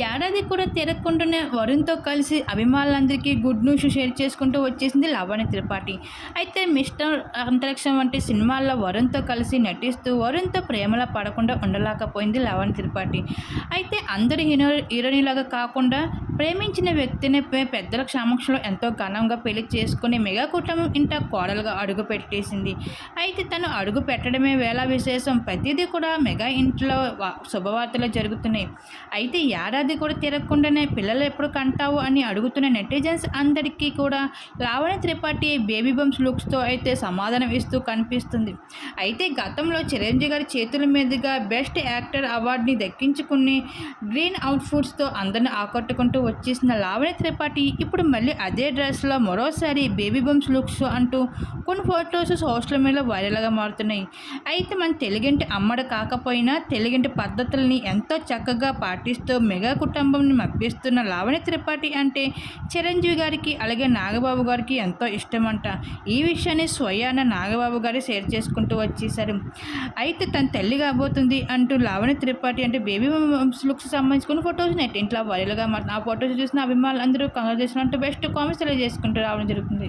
ఏడాది కూడా తిరగకుండానే వరుణ్‌తో కలిసి అభిమానులందరికీ గుడ్ న్యూస్ షేర్ చేసుకుంటూ వచ్చేసింది లావణ్య త్రిపాఠి. అయితే 'మిస్టర్ అంతరిక్షం' వంటి సినిమాల్లో వరుణ్‌తో కలిసి నటిస్తూ వరుణ్‌తో ప్రేమలో పడకుండా ఉండలేకపోయింది లావణ్య త్రిపాఠి. అయితే అందరి హీరోయిన్‌లాగా కాకుండా ప్రేమించిన వ్యక్తిని పెద్దల సమక్షంలో ఎంతో ఘనంగా పెళ్లి చేసుకుని మెగా కుటుంబం ఇంట కోడలుగా అడుగుపెట్టేసింది. అయితే తను అడుగు పెట్టడమే వేళ విశేషం. ప్రతిదీ కూడా మెగా ఇంట్లో శుభవార్తలే జరుగుతున్నాయి. అయితే ఏడాది కూడా తిరగకుండానే పిల్లలు ఎప్పుడు కంటావు అని అడుగుతున్న నెటిజన్స్ అందరికీ కూడా లావణ్య త్రిపాఠి బేబీ బంప్స్ లుక్స్తో అయితే సమాధానం ఇస్తూ కనిపిస్తుంది. అయితే గతంలో చిరంజీవి గారి చేతుల మీదుగా బెస్ట్ యాక్టర్ అవార్డుని దక్కించుకుని గ్రీన్ అవుట్ఫిట్స్తో అందరిని ఆకట్టుకుంటూ వచ్చేసిన లావణ్య త్రిపాఠి ఇప్పుడు మళ్ళీ అదే డ్రెస్లో మరోసారి బేబీ బంప్స్ లుక్స్ అంటూ కొన్ని ఫొటోస్ సోషల్ మీడియాలో వైరల్గా మారుతున్నాయి. అయితే మన తెలుగింటి అమ్మడు కాకపోయినా తెలుగింటి పద్ధతుల్ని ఎంతో చక్కగా పాటిస్తూ మెగా కుటుంబంని మప్పిస్తున్న లావణ్య త్రిపాఠి అంటే చిరంజీవి గారికి అలాగే నాగబాబు గారికి ఎంతో ఇష్టమంట. ఈ విషయాన్ని స్వయాన నాగబాబు గారు షేర్ చేసుకుంటూ వచ్చేసారు. అయితే తన తల్లి కాబోతుంది అంటూ లావణ్య త్రిపాఠి అంటే బేబీ లుక్స్ సంబంధించుకున్న ఫొటోస్ నెట్టింట్లో వైరల్గా మారుతుంది. ఆ ఫొటోస్ చూసిన అభిమానులు అందరూ కంగ్రాచులేషన్ అంటూ బెస్ట్ కామెంట్స్ తెలియజేసుకుంటూ రావడం జరుగుతుంది.